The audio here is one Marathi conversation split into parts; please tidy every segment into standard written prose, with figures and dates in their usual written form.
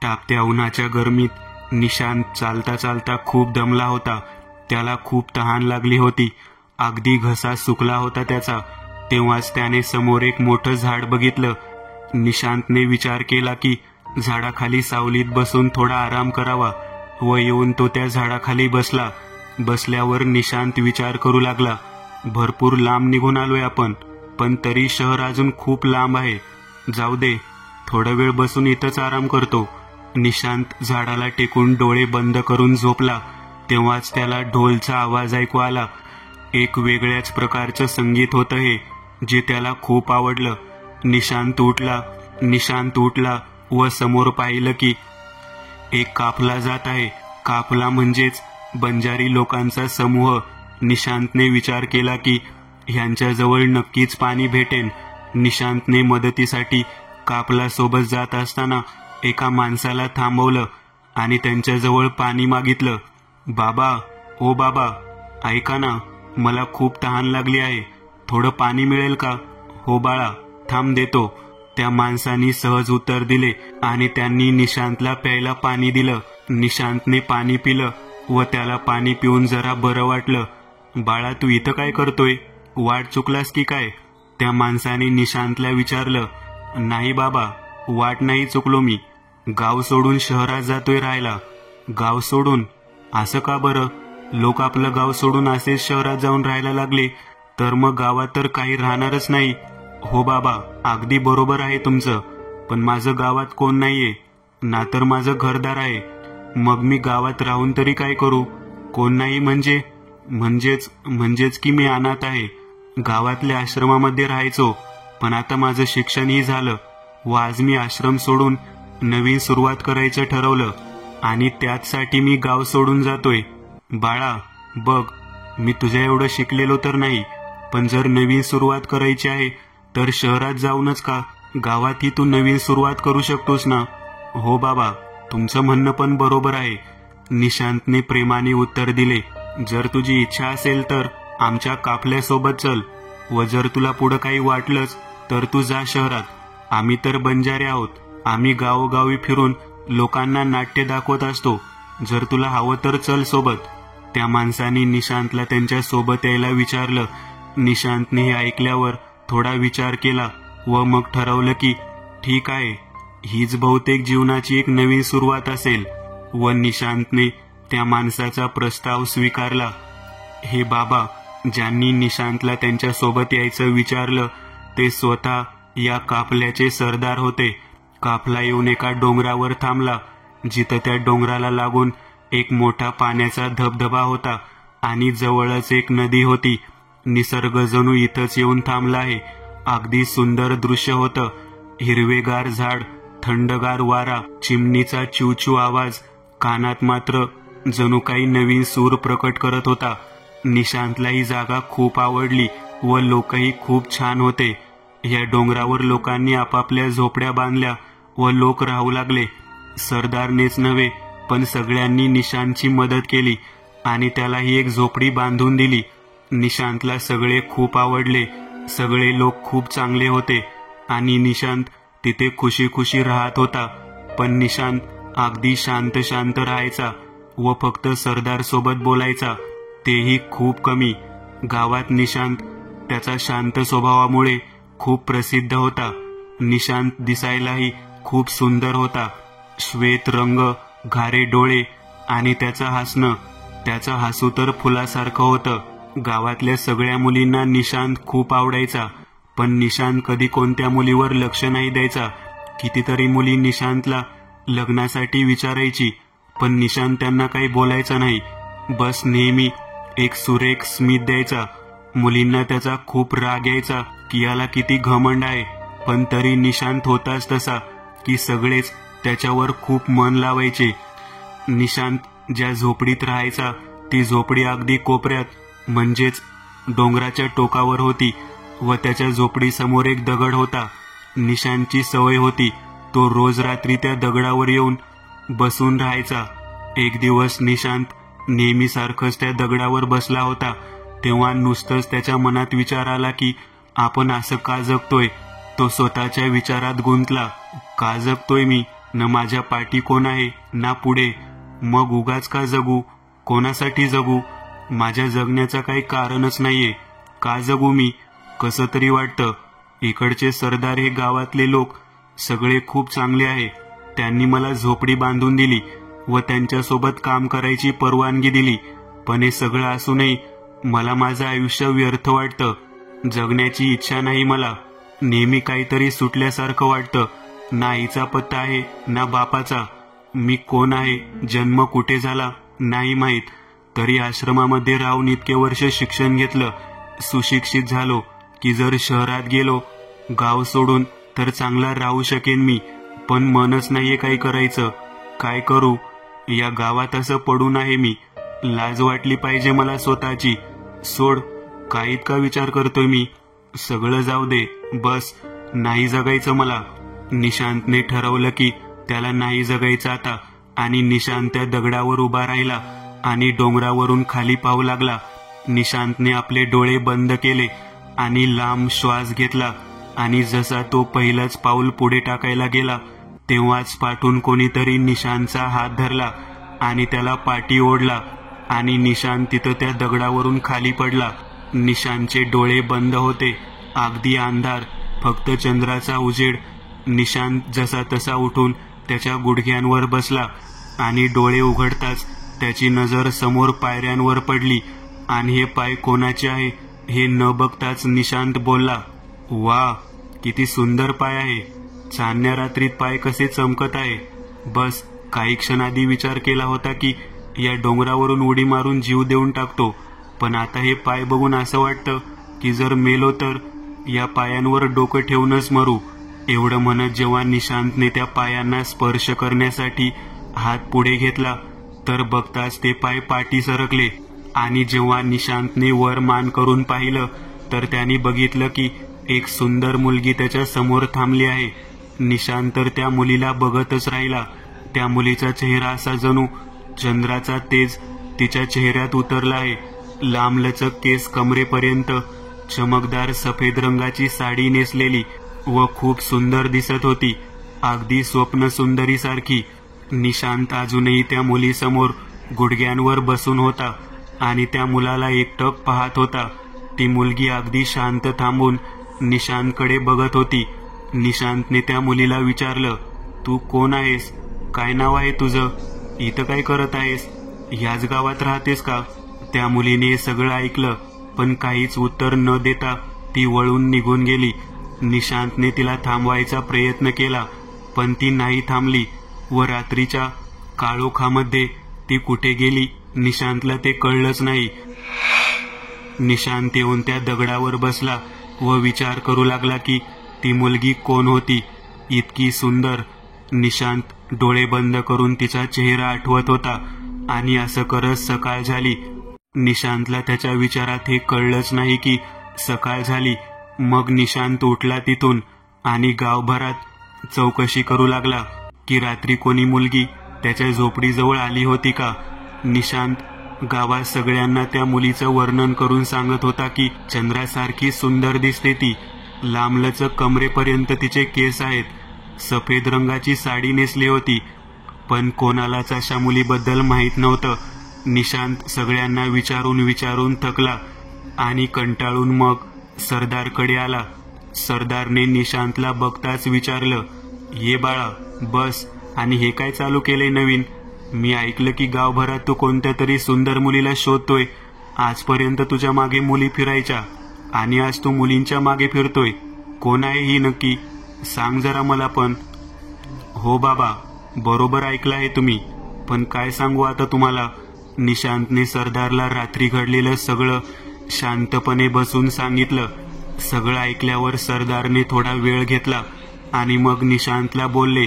तापत्या उन्हाच्या गरमीत निशांत चालता चालता खूप दमला होता. त्याला खूप तहान लागली होती. अगदी घसा सुकला होता त्याचा. तेव्हाच त्याने समोर एक मोठं झाड बघितलं. निशांतने विचार केला की झाडाखाली सावलीत बसून थोडा आराम करावा व येऊन तो त्या झाडाखाली बसला. बसल्यावर निशांत विचार करू लागला, भरपूर लांब निघून आलोय आपण, पण तरी शहर अजून खूप लांब आहे. जाऊ दे, थोडा वेळ बसून इथंच आराम करतो. निशांत झाडाला टेकून डोळे बंद करून झोपला. तेव्हाच त्याला ढोलचा आवाज ऐकू आला. एक वेगळ्याच प्रकारचं संगीत होतं हे, जे त्याला खूप आवडलं. निशांत उठला व समोर पाहिलं की एक काफला जात आहे. काफला म्हणजेच बंजारी लोकांचा समूह. निशांतने विचार केला की ह्यांच्याजवळ नक्कीच पाणी भेटेन. निशांतने मदतीसाठी काफला सोबत जात असताना एका माणसाला थांबवलं आणि त्यांच्याजवळ पाणी मागितलं. ओ बाबा, ऐका ना, मला खूप तहान लागली आहे. थोडं पाणी मिळेल का? हो बाळा, थांब देतो. त्या माणसानी सहज उत्तर दिले आणि त्यांनी निशांतला प्यायला पाणी दिलं. निशांतने पाणी पिलं व त्याला पाणी पिऊन जरा बरं वाटलं. बाळा, तू इथं काय करतोय? वाट चुकलास की काय? त्या माणसाने निशांतला विचारलं. नाही बाबा, वाट नाही चुकलो मी. गाव सोडून शहरात जातोय राहायला. गाव सोडून? असं का बरं? लोक आपलं गाव सोडून असेच शहरात जाऊन राहायला लागले तर मग गावात तर काही राहणारच नाही. हो बाबा, अगदी बरोबर आहे तुमचं, पण माझं गावात कोण नाहीये ना, तर माझं घरदार आहे. मग मी गावात राहून तरी काय करू? कोण नाही म्हणजेच की मी अनाथ आहे. गावातल्या आश्रमामध्ये राहायचो, पण आता माझं शिक्षणही झालं व आज मी आश्रम सोडून नवीन सुरुवात करायचं ठरवलं आणि त्याचसाठी मी गाव सोडून जातोय. बाळा बघ, मी तुझ्या एवढं शिकलेलो तर नाही, पण जर नवीन सुरुवात करायची आहे तर शहरात जाऊनच का, गावातही तू नवीन सुरुवात करू शकतोस ना. हो बाबा, तुमचं म्हणणं पण बरोबर आहे. निशांतने प्रेमाने उत्तर दिले. जर तुझी इच्छा असेल तर आमच्या काफल्यासोबत चल व जर तुला पुढं काही वाटलंच तर तू जा शहरात. आम्ही तर बंजारे आहोत. आम्ही गावोगावी फिरून लोकांना नाट्य दाखवत असतो. जर तुला हवं तर चल सोबत. त्या माणसाने निशांतला त्यांच्या सोबत यायला विचारलं. निशांतने हे ऐकल्यावर थोडा विचार केला व मग ठरवलं की ठीक आहे, हीच बहुतेक जीवनाची एक नवीन सुरुवात असेल. व निशांतने त्या माणसाचा प्रस्ताव स्वीकारला. हे बाबा, ज्यांनी निशांतला त्यांच्या सोबत यायचं विचारलं ते स्वतः या काफल्याचे सरदार होते. काफला येऊन एका डोंगरावर थांबला, जिथं त्या डोंगराला लागून एक मोठा पाण्याचा धबधबा होता आणि जवळच एक नदी होती. निसर्ग जणू इथंच येऊन थांबला आहे. अगदी सुंदर दृश्य होतं. हिरवेगार झाड, थंडगार वारा, चिमणीचा चिवचिव आवाज कानात मात्र जणू काही नवीन सूर प्रकट करत होता. निशांतला ही जागा खूप आवडली व लोकही खूप छान होते. या डोंगरावर लोकांनी आपापल्या झोपड्या बांधल्या व लोक राहू लागले. सरदारनेच नव्हे पण सगळ्यांनी निशांतची मदत केली आणि त्याला ही एक झोपडी बांधून दिली. निशांतला सगळे खूप आवडले. सगळे लोक खूप चांगले होते आणि निशांत तिथे खुशी खुशी राहत होता. पण निशांत अगदी शांत शांत राहायचा व फक्त सरदार सोबत बोलायचा, तेही खूप कमी. गावात निशांत त्याचा शांत स्वभावामुळे खूप प्रसिद्ध होता. निशांत दिसायलाही खूप सुंदर होता. श्वेत रंग, घारे डोळे आणि त्याचं हसू तर फुलासारखं होतं. गावातल्या सगळ्या मुलींना निशांत खूप आवडायचा, पण निशांत कधी कोणत्या मुलीवर लक्ष नाही द्यायचा. कितीतरी मुली निशांतला लग्नासाठी विचारायची, पण निशांत त्यांना काही बोलायचा नाही. बस नेहमी एक सुरेख स्मित द्यायचा. मुलींना त्याचा खूप राग यायचा की याला किती घमंड आहे, पण तरी निशांत होताच तसा की सगळेच त्याच्यावर खूप मन लावायचे. निशांत ज्या झोपडीत राहायचा ती झोपडी अगदी कोपऱ्यात म्हणजेच डोंगराच्या टोकावर होती व त्याच्या झोपडीसमोर एक दगड होता. निशांतची सवय होती तो रोज रात्री त्या दगडावर येऊन बसून राहायचा. एक दिवस निशांत नेहमीसारखंच त्या दगडावर बसला होता. तेव्हा नुसतंच त्याच्या मनात विचार आला की आपण असं का जगतोय. तो स्वतःच्या विचारात गुंतला. का जगतोय मी? न माझ्या पाठी कोण आहे ना पुढे. मग उगाच का जगू? कोणासाठी जगू? माझ्या जगण्याचं काही कारणच नाहीये. का जगू मी? कसं तरी वाटतं. इकडचे सरदार हे गावातले लोक सगळे खूप चांगले आहे. त्यांनी मला झोपडी बांधून दिली व त्यांच्यासोबत काम करायची परवानगी दिली. पण हे सगळं असूनही मला माझं आयुष्य व्यर्थ वाटतं. जगण्याची इच्छा नाही मला. नेहमी काहीतरी सुटल्यासारखं वाटतं. ना आईचा पत्ता आहे ना बापाचा. मी कोण आहे, जन्म कुठे झाला नाही माहीत. तरी आश्रमामध्ये राहून इतके वर्ष शिक्षण घेतलं. सुशिक्षित झालो की जर शहरात गेलो गाव सोडून तर चांगला राहू शकेन मी. पण मनच नाहीये काही करायचं. काय करू? या गावात असं पडून आहे मी. लाज वाटली पाहिजे मला स्वतःची. सोड, काय इतका विचार करतोय मी. सगळं जाऊ दे, बस नाही जगायचं मला. निशांतने ठरवलं की त्याला नाही जगायचं आता. आणि निशांत त्या दगडावर उभा राहिला आणि डोंगरावरून खाली पाहू लागला. निशांतने आपले डोळे बंद केले आणि लांब श्वास घेतला. आणि जसा तो पहिलंच पाऊल पुढे टाकायला गेला तेव्हाच पाठून कोणीतरी निशांतचा हात धरला आणि त्याला पाठी ओढला. आणि निशांत तिथं त्या दगडावरून खाली पडला. निशांतचे डोळे बंद होते. अगदी अंधार, फक्त चंद्राचा उजेड. निशांत जसा तसा उठून त्याच्या गुडघ्यांवर बसला आणि डोळे उघडताच त्याची नजर समोर पायऱ्यांवर पडली. आणि हे पाय कोणाचे आहे हे न बघताच निशांत बोलला, वा, किती सुंदर पाय आहे. चांदण्या रात्रीत पाय कसे चमकत आहे. बस काही क्षण आधी विचार केला होता की या डोंगरावरून उडी मारून जीव देऊन टाकतो. पण आता हे पाय बघून असं वाटतं की जर मेलो तर या पायांवर डोकं ठेवूनच मरू. एवढं म्हणत जेव्हा निशांतने त्या पायांना स्पर्श करण्यासाठी हात पुढे घेतला तर बघताच ते पाय पाठी सरकले. आणि जेव्हा निशांतने वर मान करून पाहिलं तर त्याने बघितलं की एक सुंदर मुलगी त्याच्या समोर थांबली आहे. निशांत तर त्या मुलीला बघतच राहिला. त्या मुलीचा चेहरा असा जणू चंद्राचा तेज तिच्या चेहऱ्यात उतरला आहे. लांबलचक केस कमरेपर्यंत, चमकदार सफेद रंगाची साडी नेसलेली व खूप सुंदर दिसत होती. अगदी स्वप्न सुंदरीसारखी. निशांत अजूनही त्या मुलीसमोर गुडघ्यांवर बसून होता आणि त्या मुलाला एकटक पाहत होता. ती मुलगी अगदी शांत थांबून निशांतकडे बघत होती. निशांतने त्या मुलीला विचारलं, तू कोण आहेस? काय नाव आहे तुझं? इथं काय करत आहेस? ह्याच गावात राहतेस का? त्या मुलीने सगळं ऐकलं पण काहीच उत्तर न देता ती वळून निघून गेली. निशांतने तिला थांबवायचा प्रयत्न केला पण ती नाही थांबली व रात्रीच्या काळोखामध्ये ती कुठे गेली निशांतला ते कळलंच नाही. निशांत येऊन त्या दगडावर बसला व विचार करू लागला की ती मुलगी कोण होती, इतकी सुंदर. निशांत डोळे बंद करून तिचा चेहरा आठवत होता. आणि असं करत सकाळ झाली. निशांतला त्याच्या विचारात हे कळलंच नाही की सकाळ झाली. मग निशांत उठला तिथून आणि गावभरात चौकशी करू लागला की रात्री कोणी मुलगी त्याच्या झोपडीजवळ आली होती का. निशांत गावात सगळ्यांना त्या मुलीचं वर्णन करून सांगत होता की चंद्रासारखी सुंदर दिसते ती. लांबलचक कमरेपर्यंत तिचे केस आहेत. सफेद रंगाची साडी नेसली होती. पण कोणालाच अशा मुलीबद्दल माहीत नव्हतं. निशांत सगळ्यांना विचारून थकला आणि कंटाळून मग सरदारकडे आला. सरदारने निशांतला बघताच विचारलं, ये बाळा, बस. आणि हे काय चालू केलंय नवीन? मी ऐकलं की गावभरात तू कोणत्या तरी सुंदर मुलीला शोधतोय. आजपर्यंत तुझ्या मागे मुली फिरायच्या आणि आज तू मुलींच्या मागे फिरतोय. कोण आहे ही नक्की? सांग जरा मला पण. हो बाबा, बरोबर ऐकलं आहे तुम्ही. पण काय सांगू आता तुम्हाला? निशांतने सरदारला रात्री घडलेलं सगळं शांतपणे बसून सांगितलं. सगळं ऐकल्यावर सरदारने थोडा वेळ घेतला आणि मग निशांतला बोलले,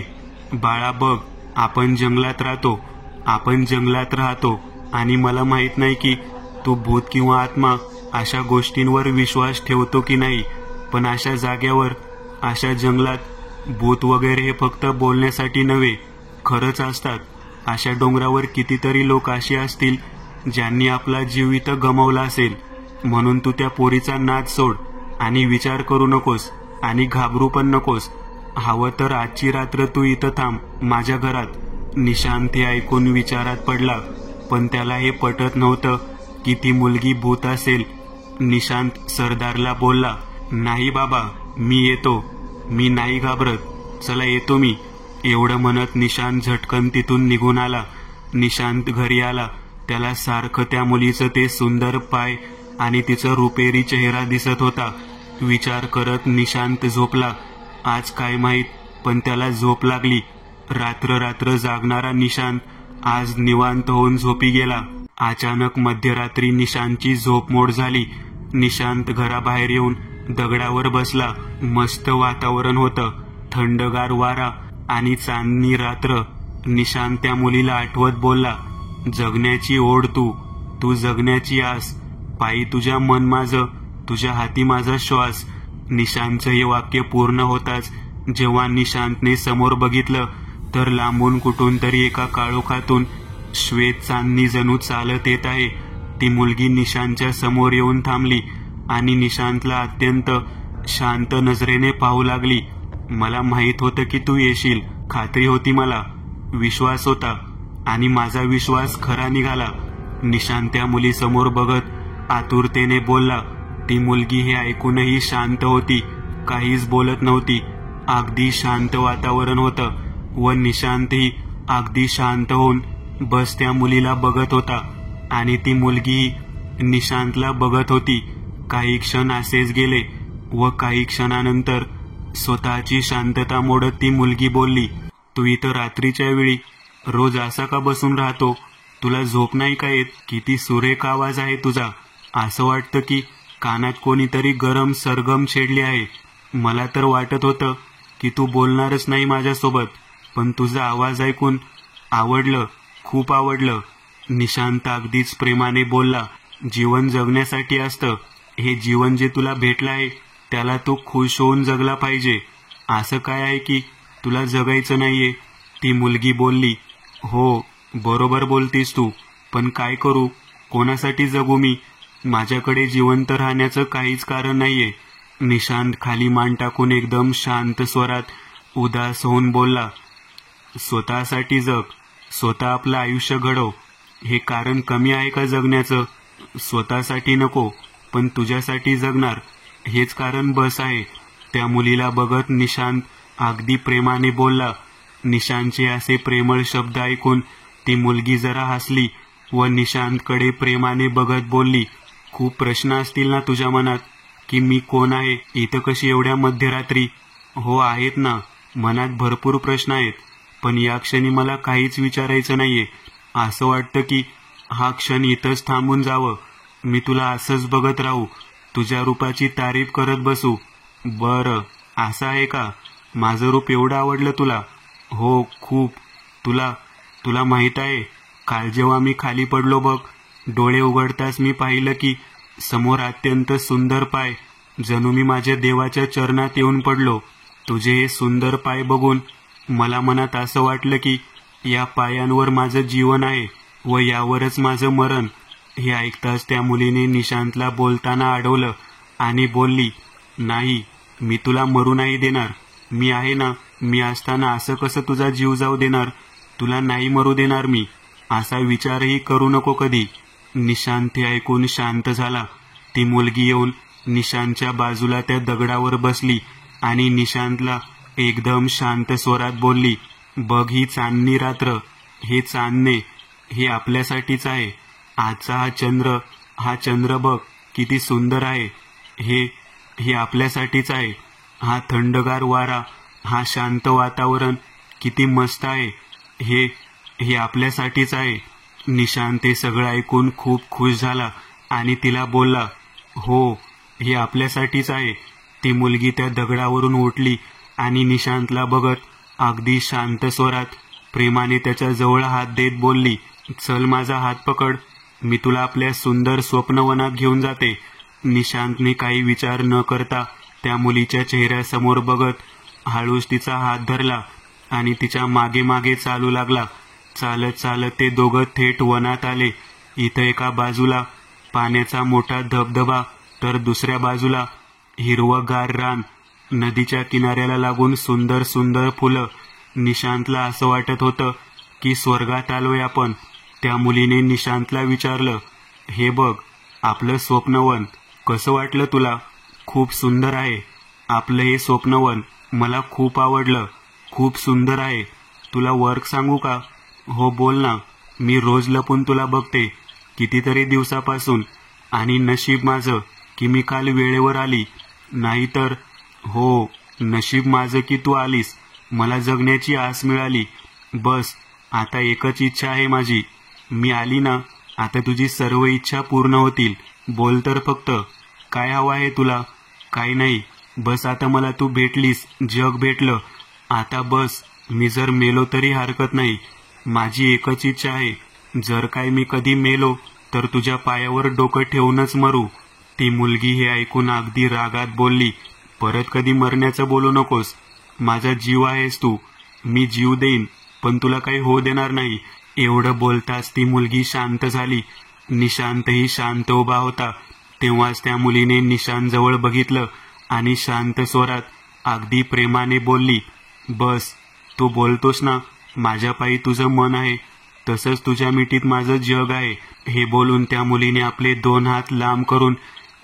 बाळा बघ, आपण जंगलात राहतो आणि मला माहित नाही की तू भूत किंवा आत्मा अशा गोष्टींवर विश्वास ठेवतो की नाही. पण अशा जाग्यावर, अशा जंगलात भूत वगैरे हे फक्त बोलण्यासाठी नव्हे, खरंच असतात. अशा डोंगरावर कितीतरी लोक अशी असतील ज्यांनी आपला जीव इथं गमावला असेल. म्हणून तू त्या पोरीचा नाद सोड आणि विचार करू नकोस आणि घाबरू पण नकोस. हवं तर आजची रात्र तू इथं थांब माझ्या घरात. निशांत हे ऐकून विचारात पडला, पण त्याला हे पटत नव्हतं की ती मुलगी भूत असेल. निशांत सरदारला बोलला, नाही बाबा, मी येतो, मी नाही घाबरत, चला येतो मी. एवढं म्हणत निशांत झटकन तिथून निघून आला. निशांत घरी आला. त्याला सारखं त्या मुलीचं ते सुंदर पाय आणि तिचं रुपेरी चेहरा दिसत होता. विचार करत निशांत झोपला. आज काय माहीत, पण त्याला झोप लागली. रात्र रात्र जागणारा निशांत आज निवांत होऊन झोपी गेला. अचानक मध्यरात्री निशांतची झोप मोड झाली. निशांत घराबाहेर येऊन दगडावर बसला. मस्त वातावरण होतं, थंडगार वारा आणि चांदणी रात्र. निशांत त्या मुलीला आठवत बोलला, जगण्याची ओढ तू जगण्याची आस, पायी तुझ्या मन माझं, तुझ्या हाती माझा श्वास. निशांतचं हे वाक्य पूर्ण होताच जेव्हा निशांतने समोर बघितलं तर लांबून कुठून तरी एका काळोखातून श्वेत चांदणी जणू चालत येत आहे. ती मुलगी निशांतच्या समोर येऊन थांबली आणि निशांतला अत्यंत शांत नजरेने पाहू लागली. मला माहित होतं की तू येशील, खात्री होती मला, विश्वास होता, आणि माझा विश्वास खरा निघाला. निशांत त्या मुलीसमोर बघत आतुरतेने बोलला. ती मुलगी हे ऐकूनही शांत होती, काहीच बोलत नव्हती. अगदी शांत वातावरण होतं व निशांतही अगदी शांत होऊन बस त्या मुलीला बघत होता आणि ती मुलगी निशांतला बघत होती. काही क्षण असेच गेले व काही क्षणानंतर स्वतःची शांतता मोडत ती मुलगी बोलली, तू इथं रात्रीच्या वेळी रोज असा का बसून राहतो? तुला झोप नाही का येत? किती सुरेख आवाज आहे तुझा. असं वाटतं की कानात कोणीतरी गरम सरगम छेडली आहे. मला तर वाटत होतं की तू बोलणारच नाही माझ्यासोबत, पण तुझा आवाज ऐकून आवडलं, खूप आवडलं. निशांत अगदीच प्रेमाने बोलला, जीवन जगण्यासाठी असतं. हे जीवन जे तुला भेटलं आहे त्याला तू खुश होऊन जगला पाहिजे. असं काय आहे की तुला जगायचं नाहीये? ती मुलगी बोलली, हो बरोबर बोलतीस तू, पण काय करू, कोणासाठी जगू मी? माझ्याकडे जिवंत राहण्याचं काहीच कारण नाहीये. निशांत खाली मान टाकून एकदम शांत स्वरात उदास होऊन बोलला, स्वतःसाठी जग, स्वतः आपलं आयुष्य घडव. हे कारण कमी आहे का जगण्याचं? स्वतःसाठी नको, पण तुझ्यासाठी जगणार, हेच कारण बस आहे. त्या मुलीला बघत निशांत अगदी प्रेमाने बोलला. निशांतचे असे प्रेमळ शब्द ऐकून ती मुलगी जरा हसली व निशांतकडे प्रेमाने बघत बोलली, खूप प्रश्न असतील ना तुझ्या मनात की मी कोण आहे, इथं कशी एवढ्या मध्यरात्री? हो आहेत ना, मनात भरपूर प्रश्न आहेत, पण या क्षणी मला काहीच विचारायचं नाहीये. असं वाटतं की हा क्षण इथंच थांबून जावं. मी तुला असंच बघत राहू, तुझ्या रूपाची तारीफ करत बसू. बरं, असं आहे का? माझं रूप एवढं आवडलं तुला? हो खूप. तुला माहित आहे, काल जेव्हा मी खाली पडलो बघ, डोळे उघडताच मी पाहिलं की समोर अत्यंत सुंदर पाय, जणू मी माझ्या देवाच्या चरणात येऊन पडलो. तुझे हे सुंदर पाय बघून मला मनात असं वाटलं की या पायांवर माझं जीवन आहे व यावरच माझं मरण. हे ऐकताच त्या मुलीने निशांतला बोलताना अडवलं आणि बोलली, नाही, मी तुला मरू नाही देणार. मी आहे ना, मी असताना असं कसं तुझा जीव जाऊ देणार? तुला नाही मरू देणार मी. असा विचारही करू नको कधी. निशांत हे ऐकून शांत झाला. ती मुलगी येऊन निशांतच्या बाजूला त्या दगडावर बसली आणि निशांतला एकदम शांत स्वरात बोलली, बघ ही चांदणी रात्र, हे चांदणे, हे आपल्यासाठीच आहे. आजचा हा चंद्र बघ किती सुंदर आहे. हे आपल्यासाठीच आहे. हा थंडगार वारा, हा शांत वातावरण किती मस्त आहे. हे आपल्यासाठीच आहे. निशांत हे सगळं ऐकून खूप खुश झाला आणि तिला बोलला, हो हे आपल्यासाठीच आहे. ती मुलगी त्या दगडावरून उठली आणि निशांतला बघत अगदी शांत स्वरात प्रेमाने त्याच्या जवळ हात देत बोलली, चल माझा हात पकड, मी तुला आपल्या सुंदर स्वप्नवनात घेऊन जाते. निशांतने काही विचार न करता त्या मुलीच्या चेहऱ्यासमोर बघत हळूच तिचा हात धरला आणि तिच्या मागे मागे चालू लागला. चालत चालत ते दोघं थेट वनात आले. इथं एका बाजूला पाण्याचा मोठा धबधबा तर दुसऱ्या बाजूला हिरवंगार रान. नदीच्या किनाऱ्याला लागून सुंदर सुंदर फुलं. निशांतला असं वाटत होतं की स्वर्गात आलोय आपण. त्या मुलीने निशांतला विचारलं, हे बघ आपलं स्वप्नवन, कसं वाटलं तुला? खूप सुंदर आहे आपलं हे स्वप्नवन, मला खूप आवडलं, खूप सुंदर आहे. तुला वर्क सांगू का? हो बोल ना, मी रोज लपून तुला बघते कितीतरी दिवसापासून, आणि नशीब माझं की मी काल वेळेवर आली, नाहीतर हो नशीब माझं की तू आलीस, मला जगण्याची आस मिळाली. बस आता एकच इच्छा आहे माझी, मी आली ना आता तुझी सर्व इच्छा पूर्ण होतील. बोल तर फक्त, काय हवं आहे तुला? काही नाही, बस आता मला तू भेटलीस, जग भेटलं. आता बस, मी जर मेलो तरी हरकत नाही. माझी एकच इच्छा आहे, जर काय मी कधी मेलो तर तुझ्या पायावर डोकं ठेवूनच मरू. ती मुलगी हे ऐकून अगदी रागात बोलली, परत कधी मरण्याचं बोलू नकोस. माझा जीव आहेस तू, मी जीव देईन, पण तुला काही होऊ देणार नाही. एवढं बोलताच ती मुलगी शांत झाली. निशांतही शांत उभा होता. तेव्हाच त्या मुलीने निशांतजवळ बघितलं आणि शांत स्वरात अगदी प्रेमाने बोलली, बस तू बोलतोस ना, माझ्या पायी तुझं मन आहे, तसंच तुझ्या मिठीत माझं जग आहे. हे बोलून त्या मुलीने आपले 2 हात लांब करून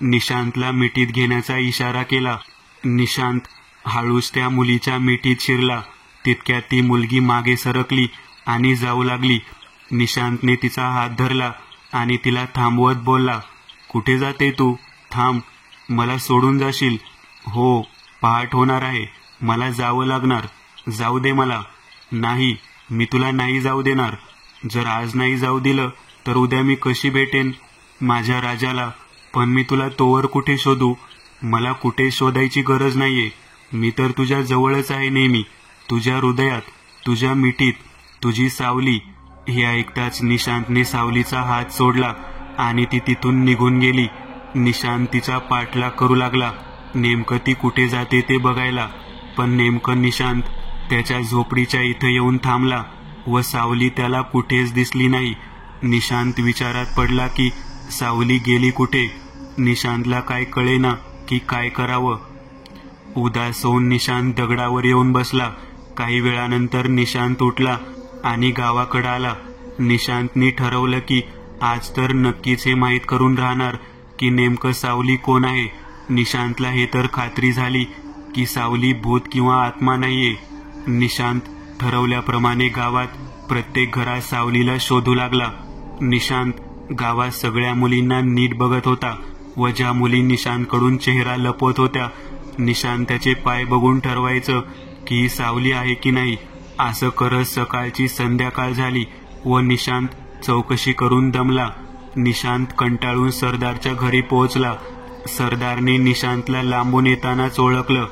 निशांतला मिठीत घेण्याचा इशारा केला. निशांत हळूच त्या मुलीच्या मिठीत शिरला. तितक्यात ती मुलगी मागे सरकली आणि जाऊ लागली. निशांतने तिचा हात धरला आणि तिला थांबवत बोलला, कुठे जाते तू? थांब, मला सोडून जाशील? हो, पहाट होणार आहे, मला जावं लागणार, जाऊ दे मला. नाही, मी तुला नाही जाऊ देणार. जर आज नाही जाऊ दिलं तर उद्या मी कशी भेटेन माझ्या राजाला? पण मी तुला तोवर कुठे शोधू? मला कुठे शोधायची गरज नाहीये, मी तर तुझ्या जवळच आहे नेहमी, तुझ्या हृदयात, तुझ्या मिठीत, तुझी सावली. हे ऐकताच निशांतने सावलीचा हात सोडला आणि ती तिथून निघून गेली. निशांत तिचा पाठलाग करू लागला, नेमकं ती कुठे जाते ते बघायला. पण नेमकं निशांत त्याच्या झोपडीच्या इथं येऊन थांबला व सावली त्याला कुठेच दिसली नाही. निशांत विचारात पडला की सावली गेली कुठे. निशांतला काय कळेना की काय करावं. उदास होऊन निशांत दगडावर येऊन बसला. काही वेळानंतर निशांत उठला आणि गावाकडे आला. निशांतने ठरवलं की आज तर नक्कीच हे माहीत करून राहणार की नेमकं सावली कोण आहे. निशांतला हे तर खात्री झाली की सावली भूत किंवा आत्मा नाहीये. निशांत ठरवल्याप्रमाणे गावात प्रत्येक घरात सावलीला शोधू लागला. निशांत गावात सगळ्या मुलींना नीट बघत होता व ज्या मुली निशांतकडून चेहरा लपवत होत्या, निशांत त्याचे पाय बघून ठरवायचं की ही सावली आहे की नाही. असं करत सकाळची संध्याकाळ झाली व निशांत चौकशी करून दमला. निशांत कंटाळून सरदारच्या घरी पोहोचला. सरदारने निशांतला लांबून येतानाच ओळखलं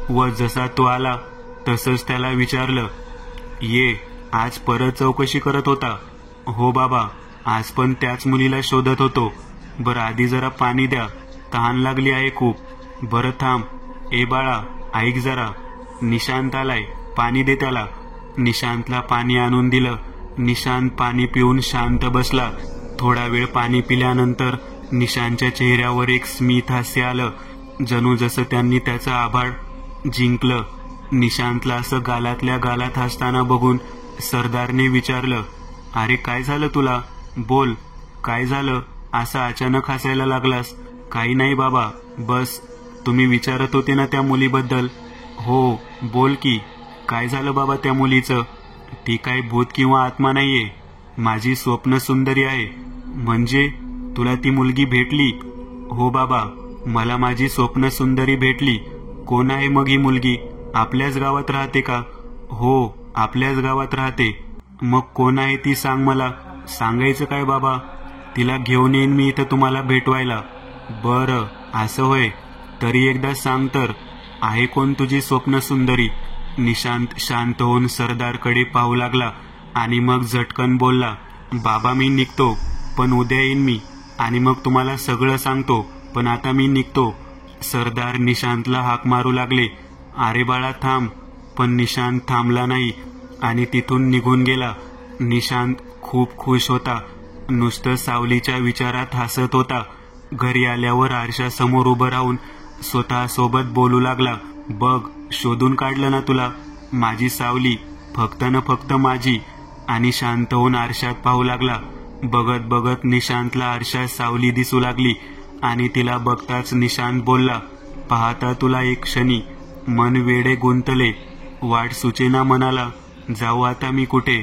व जसा तो आला तसंच त्याला विचारलं, ये, आज परत चौकशी करत होता? हो बाबा, आज पण त्याच मुलीला शोधत होतो. बरं आधी जरा पाणी द्या, तहान लागली आहे खूप. बरं थांब, ए बाळा ऐक जरा, निशांत आलाय, पाणी दे त्याला. निशांतला पाणी आणून दिलं. निशांत पाणी पिऊन शांत बसला. थोडा वेळ पाणी पिल्यानंतर निशांतच्या चेहऱ्यावर एक स्मित हास्य आलं, जणू जसं त्यांनी त्याचं आभाळ जिंकलं. निशांतला असं गालातल्या गालात हसताना बघून सरदारने विचारलं, अरे काय झालं तुला? बोल, काय झालं? असं अचानक हसायला लागलास? काही नाही बाबा, बस तुम्ही विचारत होते ना त्या मुलीबद्दल. हो बोल की, काय झालं बाबा त्या मुलीचं? ती काय भूत किंवा आत्मा नाहीये, माझी स्वप्न सुंदरी आहे. म्हणजे तुला ती मुलगी भेटली? हो बाबा, मला माझी स्वप्न सुंदरी भेटली. कोण आहे मग ही मुलगी? आपल्याच गावात राहते का? हो, आपल्याच गावात राहते. मग कोण आहे ती सांग मला. सांगायचं काय बाबा, तिला घेऊन येईन मी इथं तुम्हाला भेटवायला. बरं असं होय, तरी एकदा सांग तर, आहे कोण तुझी स्वप्न सुंदरी? निशांत शांत होऊन सरदारकडे पाहू लागला आणि मग झटकन बोलला, बाबा मी निघतो, पण उद्या येईन मी आणि मग तुम्हाला सगळं सांगतो, पण आता मी निघतो. सरदार निशांतला हाक मारू लागले, अरे बाळा थांब. पण निशांत थांबला नाही आणि तिथून निघून गेला. निशांत खूप खुश होता, नुसतं सावलीच्या विचारात हसत होता. घरी आल्यावर आरशासमोर उभं राहून स्वतःसोबत बोलू लागला, बघ, शोधून काढलं ना तुला, माझी सावली, फक्त न फक्त माझी. आणि शांत होऊन आरशात पाहू लागला. बघत बघत निशांतला आरशात सावली दिसू लागली आणि तिला बघताच निशांत बोलला, पाहता तुला एक क्षणी मन वेडे गुंतले, वाट सुचेना मनाला, जाऊ आता मी कुठे,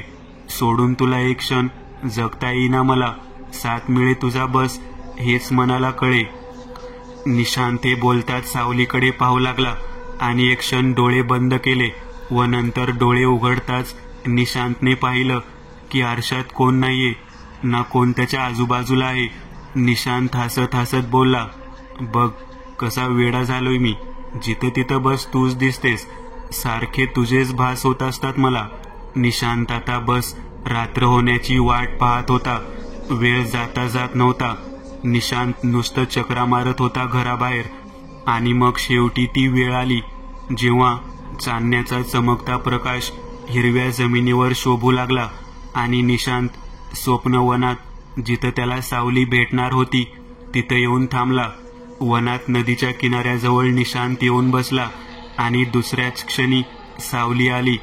सोडून तुला एक क्षण जगता येईना मला, साथ मिळे तुझा बस हेच मनाला कळे. निशांत हे बोलताच सावलीकडे पाहू लागला आणि एक क्षण डोळे बंद केले व नंतर डोळे उघडताच निशांतने पाहिलं की आरशात कोण नाहीये ना कोण त्याच्या आजूबाजूला आहे. निशांत हसत हसत बोलला, बघ कसा वेडा झालोय मी, जिथं तिथं बस तूच दिसतेस, सारखे तुझेच भास होत असतात मला. निशांत आता बस रात्र होण्याची वाट पाहत होता. वेळ जाता जात नव्हता. निशांत नुसतं चक्रा मारत होता घराबाहेर. आणि मग शेवटी ती वेळ आली जेव्हा चांदण्याचा चमकता प्रकाश हिरव्या जमिनीवर शोभू लागला आणि निशांत स्वप्नवनात जिथं त्याला सावली भेटणार होती तिथं येऊन थांबला. वनात नदीच्या किनाऱ्याजवळ निशांत येऊन बसला आणि दुसऱ्याच क्षणी सावली आली.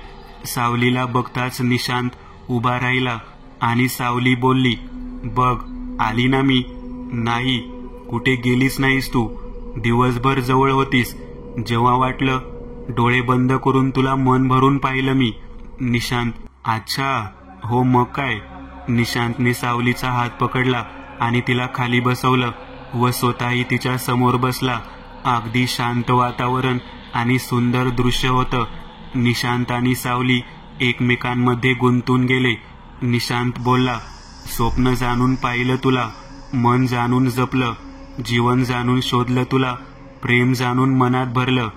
सावलीला बघताच निशांत उभा राहिला आणि सावली बोलली, बघ आली ना मी. नाही, कुठे गेलीच नाहीस तू, दिवसभर जवळ होतीस. जेव्हा वाटलं डोळे बंद करून तुला मन भरून पाहिलं मी. निशांत, अच्छा, हो मग काय. निशांतने सावलीचा हात पकडला आणि तिला खाली बसवलं व स्वतःही तिच्या समोर बसला. अगदी शांत वातावरण आणि सुंदर दृश्य होतं. निशांत आणि सावली एकमेकांमध्ये गुंतून गेले. निशांत बोलला, स्वप्न जाणून पाहिलं तुला, मन जाणून जपलं, जीवन जाणून शोधलं तुला, प्रेम जाणून मनात भरलं.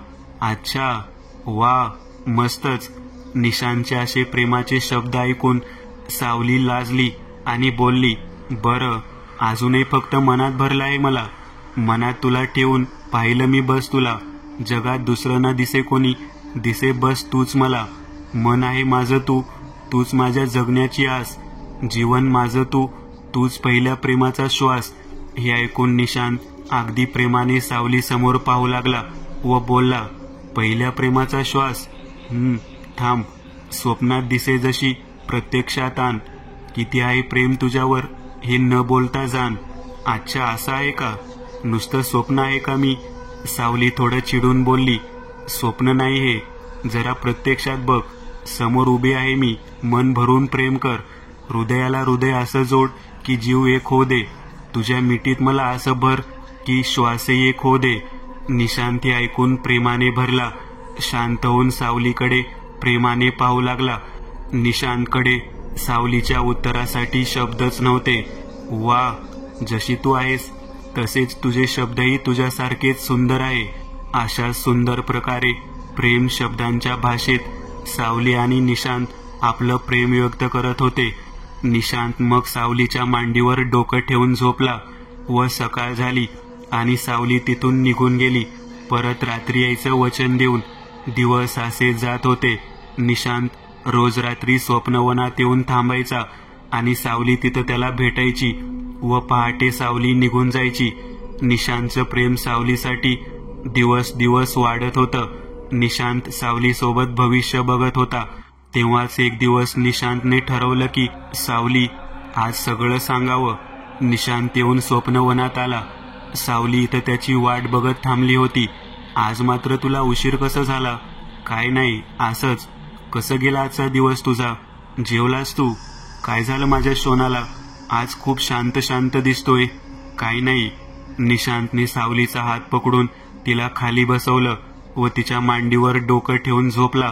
अच्छा, वा, मस्तच. निशांतचे असे प्रेमाचे शब्द ऐकून सावली लाजली आणि बोलली, बरं, अजूनही फक्त मनात भरलं आहे मला. मनात तुला ठेवून पाहिलं मी बस तुला. जगात दुसरं ना दिसे कोणी, दिसे बस तूच मला. मन आहे माझं तू, तूच माझ्या जगण्याची आस. जीवन माझं तू, तूच पहिल्या प्रेमाचा श्वास. हे ऐकून निशांत अगदी प्रेमाने सावली समोर पाहू लागला व बोलला, पहिल्या प्रेमाचा श्वास? थांब, स्वप्नात दिसे जशी प्रत्यक्षात आण. किती आहे प्रेम तुझ्यावर हे न बोलता जाण. अच्छा, असं आहे का? नुसतं स्वप्न आहे का मी? सावली थोडं चिडून बोलली, स्वप्न नाही हे, जरा प्रत्यक्षात बघ. समोर उभे आहे मी, मन भरून प्रेम कर. हृदयाला हृदय असं जोड की जीव एक हो दे. तुझ्या मिठीत मला असं भर की श्वासही एक हो दे. निशांत हे ऐकून प्रेमाने भरला. शांत होऊन सावलीकडे प्रेमाने पाहू लागला. निशांतकडे सावलीच्या उत्तरासाठी शब्दच नव्हते. वा, जशी तू आहेस तसेच तुझे शब्दही तुझ्यासारखेच सुंदर आहे. अशा सुंदर प्रकारे प्रेम शब्दांच्या भाषेत सावली आणि निशांत आपलं प्रेम व्यक्त करत होते. निशांत मग सावलीच्या मांडीवर डोकं ठेवून झोपला व सकाळ झाली आणि सावली तिथून निघून गेली, परत रात्री यायचं वचन देऊन. दिवस असे जात होते. निशांत रोज रात्री स्वप्नवनात येऊन थांबायचा आणि सावली तिथं त्याला भेटायची व पहाटे सावली निघून जायची. निशांतचं प्रेम सावलीसाठी दिवस दिवस वाढत होतं. निशांत सावलीसोबत भविष्य बघत होता. तेव्हाच एक दिवस निशांतने ठरवलं की सावली, आज सगळं सांगावं. निशांत येऊन स्वप्नवनात आला. सावली इथं त्याची वाट बघत थांबली होती. आज मात्र तुला उशीर कसा झाला? काय नाही, असंच. कसं गेला आजचा दिवस तुझा? जेवलास तू? काय झालं माझ्या शोनाला? आज खूप शांत शांत दिसतोय. काय नाही. निशांतने सावलीचा हात पकडून तिला खाली बसवलं व तिच्या मांडीवर डोकं ठेवून झोपला.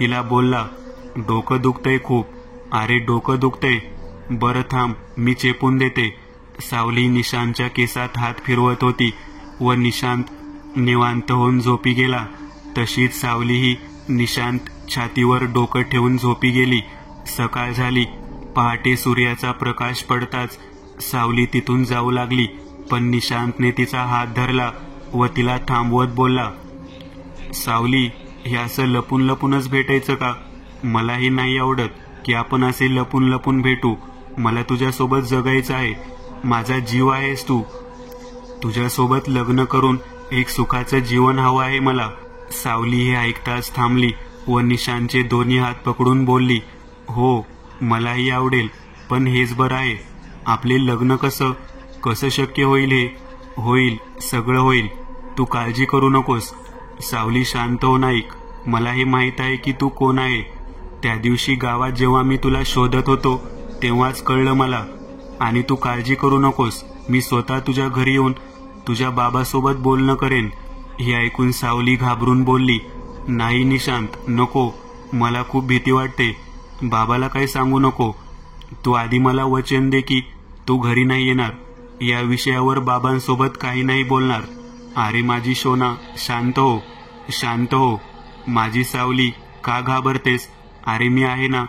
तिला बोलला, डोकं दुखतंय खूप. अरे डोकं दुखतंय, बरं थांब, मी चेपून देते. सावली निशांतच्या केसात हात फिरवत होती व निशांत निवांत होऊन झोपी गेला. तशीच सावलीही निशांत छातीवर डोकं ठेवून झोपी गेली. सकाळ झाली. पहाटे सूर्याचा प्रकाश पडताच सावली तिथून जाऊ लागली, पण निशांतने तिचा हात धरला व तिला थांबवत बोलला, सावली, हे असं लपून लपूनच भेटायचं का? मलाही नाही आवडत की आपण असे लपून लपून भेटू. मला तुझ्यासोबत जगायचं आहे. माझा जीव आहेस तू. तुझ्यासोबत लग्न करून एक सुखाचं जीवन हवं आहे मला. सावली हे ऐकताच थांबली व निशांतचे दोन्ही हात पकडून बोलली, हो मलाही आवडेल, पण हेच बरं आहे. आपले लग्न कसं शक्य होईल? हे होईल, सगळं होईल, तू काळजी करू नकोस. सावली शांत होऊन ऐक. मला हे माहीत आहे की तू कोण आहे. त्या दिवशी गावात जेव्हा मी तुला शोधत होतो तेव्हाच कळलं मला. आणि तू काळजी करू नकोस, मी स्वतः तुझ्या घरी येऊन तुझ्या बाबासोबत बोलणं करेन. हे ऐकून सावली घाबरून बोलली, नाही निशांत, नको, मला खूप भीती वाटते. बाबाला काही सांगू नको. तू आधी मला वचन दे की तू घरी नाही येणार. या विषयावर बाबांसोबत काही नाही बोलणार. अरे माझी सोना, शांत हो, शांत हो. माझी सावली, का घाबरतेस? अरे मी आहे ना,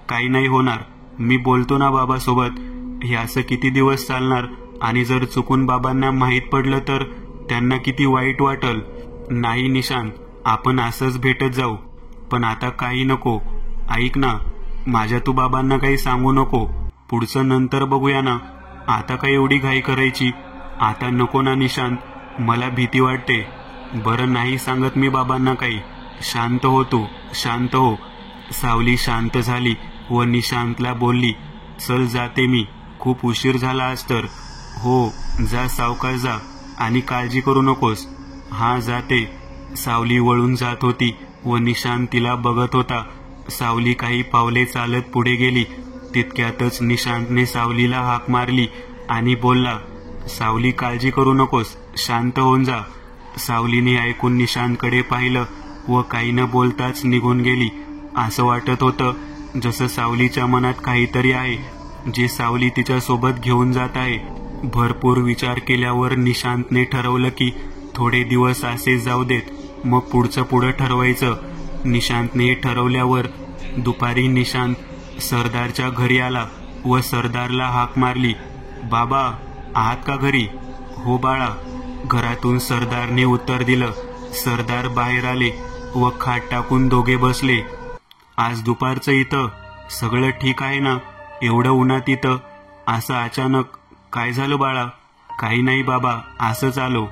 काही नाही होणार. मी बोलतो ना बाबासोबत. हे असं किती दिवस चालणार? आणि जर चुकून बाबांना माहीत पडलं तर त्यांना किती वाईट वाटल. नाही निशांत, आपण असंच भेटत जाऊ. पण आता काही नको. ऐक ना, माझ्या तू बाबांना काही सांगू नको. पुढचं नंतर बघूया ना. आता काय एवढी घाई करायची? आता नको ना निशांत, मला भीती वाटते. बरं नाही सांगत मी बाबांना काही. शांत हो तू, शांत हो. सावली शांत झाली व निशांतला बोलली, चल जाते मी, खूप उशीर झाला आज तर. हो जा, सावकाश जा, आणि काळजी करू नकोस. हा जाते. सावली वळून जात होती व निशांत तिला बघत होता. सावली काही पावले चालत पुढे गेली. तितक्यातच निशांतने सावलीला हाक मारली आणि बोलला, सावली काळजी करू नकोस, शांत होऊन जा. सावलीने ऐकून निशांतकडे पाहिलं व काही न बोलताच निघून गेली. असं वाटत होतं जसं सावलीच्या मनात काहीतरी आहे जे सावली तिच्यासोबत घेऊन जात आहे. भरपूर विचार केल्यावर निशांतने ठरवलं की थोडे दिवस असे जाऊ देत, मग पुढं ठरवायचं. निशांतने हे ठरवल्यावर दुपारी निशांत सरदारच्या घरी आला व सरदारला हाक मारली, बाबा आहात का घरी? हो बाळा. घरातून सरदारने उत्तर दिलं. सरदार बाहेर आले व खाट टाकून दोघे बसले. आज दुपारचं इथं सगळं ठीक आहे ना? एवढं उन्हात इथं असं अचानक काय झालं बाळा? काही नाही बाबा, असंच आलो.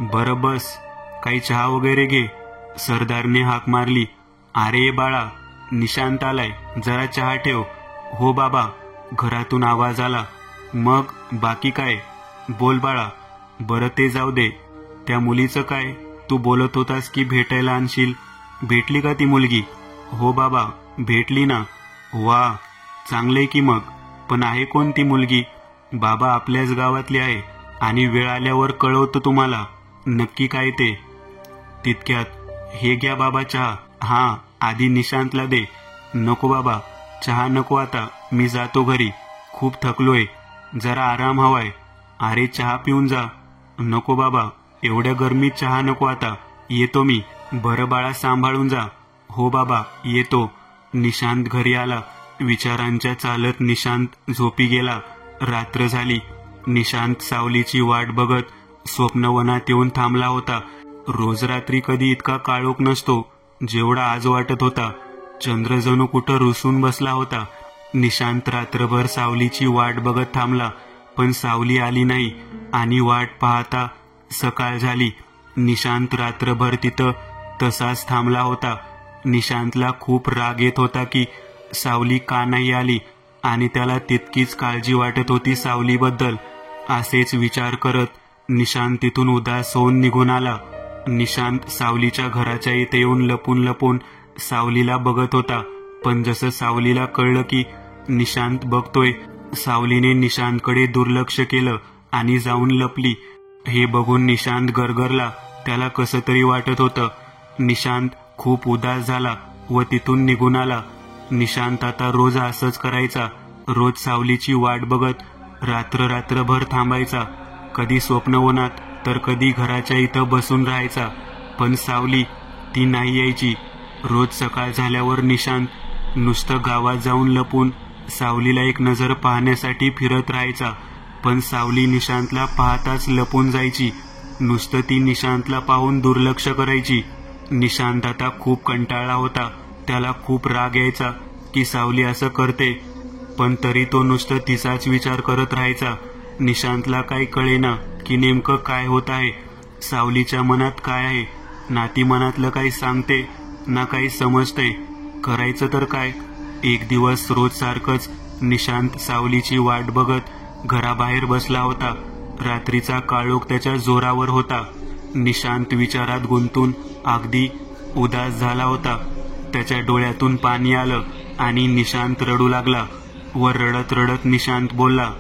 बरं बस, काही चहा वगैरे घे. सरदारने हाक मारली. अरे बाळा, निशांत आलाय, जरा चहा ठेव. हो बाबा. घरातून आवाज आला. मग बाकी काय? बोल बाळा. बरं ते जाऊ दे, त्या मुलीचं काय? तू बोलत होतास की भेटायला आणशील. भेटली का ती मुलगी? हो बाबा, भेटली ना. वा, चांगलंय की मग. पण आहे कोण ती मुलगी? बाबा आपल्याच गावातली आहे आणि वेळ आल्यावर कळवतो तुम्हाला नक्की काय ते. तितक्यात हे घ्या बाबा चहा. हा, आधी निशांतला दे. नको बाबा, चहा नको आता, मी जातो घरी, खूप थकलोय, जरा आराम हवाय. अरे चहा पिऊन जा. नको बाबा, एवढ्या गरमीत चहा नको आता, येतो मी. बरं बाळा, सांभाळून जा. हो बाबा, येतो. निशांत घरी आला. विचारांच्या चालत निशांत झोपी गेला. रात्र झाली. निशांत सावलीची वाट बघत स्वप्नवनात येऊन थांबला होता. रोज रात्री कधी इतका काळोख नसतो जेवढा आज वाटत होता. चंद्र जणू कुठं रुसून बसला होता. निशांत रात्रभर सावलीची वाट बघत थांबला, पण सावली आली नाही आणि वाट पाहता सकाळ झाली. निशांत रात्रभर तिथं तसाच थांबला होता. निशांतला खूप राग येत होता की सावली का नाही आली आणि त्याला तितकीच काळजी वाटत होती सावलीबद्दल. असेच विचार करत निशांत तिथून उदास होऊन निघून आला. निशांत सावलीच्या घराच्या इथे येऊन लपून लपून सावलीला बघत होता. पण जसं सावलीला कळलं की निशांत बघतोय, सावलीने निशांतकडे दुर्लक्ष केलं आणि जाऊन लपली. हे बघून निशांत गरगरला. त्याला कसं तरी वाटत होतं. निशांत खूप उदास झाला व तिथून निघून आला. निशांत आता रोज असंच करायचा. रोज सावलीची वाट बघत रात्रभर थांबायचा. कधी स्वप्नवनात तर कधी घराच्या इथं बसून राहायचा. पण सावली ती नाही यायची. रोज सकाळ झाल्यावर निशांत नुसतं गावात जाऊन लपून सावलीला एक नजर पाहण्यासाठी फिरत राहायचा. पण सावली निशांतला पाहताच लपून जायची. नुसतं ती निशांतला पाहून दुर्लक्ष करायची. निशांत आता खूप कंटाळला होता. त्याला खूप राग यायचा की सावली असं करते, पण तरी तो नुसतं तिचाच विचार करत राहायचा. निशांतला काही कळेना की नेमकं काय होत आहे, सावलीच्या मनात काय आहे. ना ती मनातलं काही सांगते ना काही समजते. करायचं तर काय. एक दिवस रोज सारखंच निशांत सावलीची वाट बघत घराबाहेर बसला होता. रात्रीचा काळोख त्याच्या जोरावर होता. निशांत विचारात गुंतून अगदी उदास झाला होता. त्याच्या डोळ्यातून पाणी आलं आणि निशांत रडू लागला व रडत रडत निशांत बोलला,